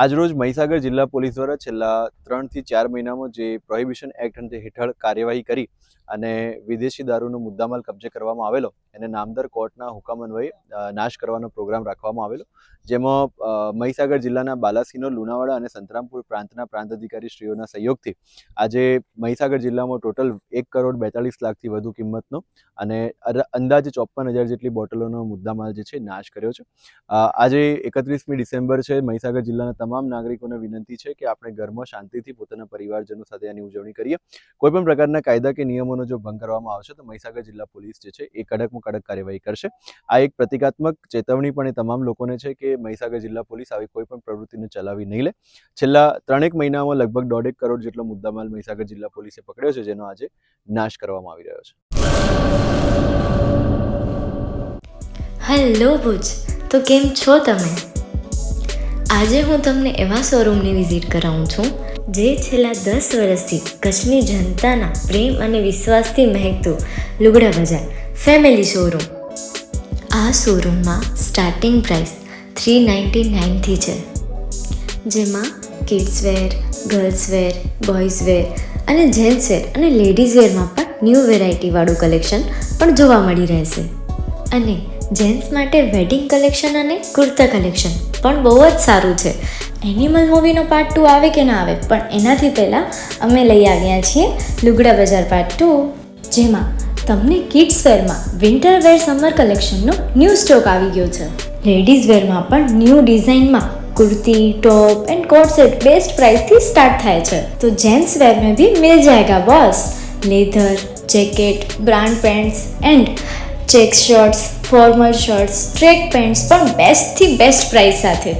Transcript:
આજરોજ મહીસાગર જિલ્લા પોલીસ દ્વારા છેલ્લા 3 થી 4 મહિનામાં જે પ્રોહિબિશન એક્ટ હેઠળ કાર્યવાહી કરી અને વિદેશી દારૂનો મુદ્દામાલ કબજે કરવામાં આવેલો એને નામદાર કોર્ટના હુકમ અન્વયે નાશ કરવાનો પ્રોગ્રામ રાખવામાં આવેલો, જેમાં મહીસાગર જિલ્લાના બાલાસિનોર, લુણાવાડા અને સંતરામપુર પ્રાંતના પ્રાંત અધિકારી શ્રીઓના સહયોગથી આજે મહીસાગર જિલ્લામાં ટોટલ 1,42,00,000થી વધુ કિંમતનો અને અંદાજે 54,000 જેટલી બોટલોનો મુદ્દામાલ જે છે નાશ કર્યો છે. આજે 31મી ડિસેમ્બર છે. મહીસાગર જિલ્લાના તમામ નાગરિકોને વિનંતી છે કે આપણે ઘરમાં શાંતિથી પોતાના પરિવારજનો સાથે આની ઉજવણી કરીએ. કોઈપણ પ્રકારના કાયદા કે નિયમોનો જો ભંગ કરવામાં આવશે તો મહીસાગર જિલ્લા પોલીસ જે છે એ કડકમાં કડક કાર્યવાહી કરશે. આ એક પ્રતિકાત્મક ચેતવણી પણ એ તમામ લોકોને છે કે મહીસાગર જિલ્લા પોલીસ આવી કોઈ પણ પ્રવૃત્તિને ચલાવી નહીં લે. છેલ્લા 3 મહિનામાં લગભગ 1.5 કરોડ જેટલો મુદ્દામાલ મહીસાગર જિલ્લા પોલીસે પકડ્યો છે, જેનો આજે નાશ કરવામાં આવી રહ્યો છે. હેલો ભુજ, તો કેમ છો તમે? આજે હું તમને એવા શોરૂમની વિઝિટ કરાવું છું જે છેલ્લા 10 વર્ષથી કચ્છની જનતાના પ્રેમ અને વિશ્વાસથી મહેકતું લુગડા બજાર ફેમિલી શોરૂમ. આ શોરૂમમાં સ્ટાર્ટિંગ પ્રાઇસ 399થી છે, જેમાં kids wear, girls wear, boys wear અને જેન્ટ્સ વેર અને લેડીઝ વેરમાં પણ ન્યૂ વેરાયટીવાળું કલેક્શન પણ જોવા મળી રહેશે. અને જેન્ટ્સ માટે વેડિંગ કલેક્શન અને કુર્તા કલેક્શન પણ બહુ જ સારું છે. એનિમલ મૂવીનો પાર્ટ 2 આવે કે ના આવે, પણ એનાથી પહેલાં અમે લઈ આવ્યા છીએ લુગડા બજાર પાર્ટ 2, જેમાં તમને કિડ્સ વેરમાં વિન્ટર વેર સમર કલેક્શનનો ન્યૂ સ્ટોક આવી ગયો છે. લેડીઝ વેરમાં પણ ન્યૂ ડિઝાઇનમાં kurti, top and coat set best price थी स्टार्ट थाय छे. तो जेंट्स वेर में भी मिल जाएगा boss. Leather, jacket, brand pants and check shirts, formal shirts, track pants પણ બેસ્ટ થી બેસ્ટ પ્રાઇસ સાથે.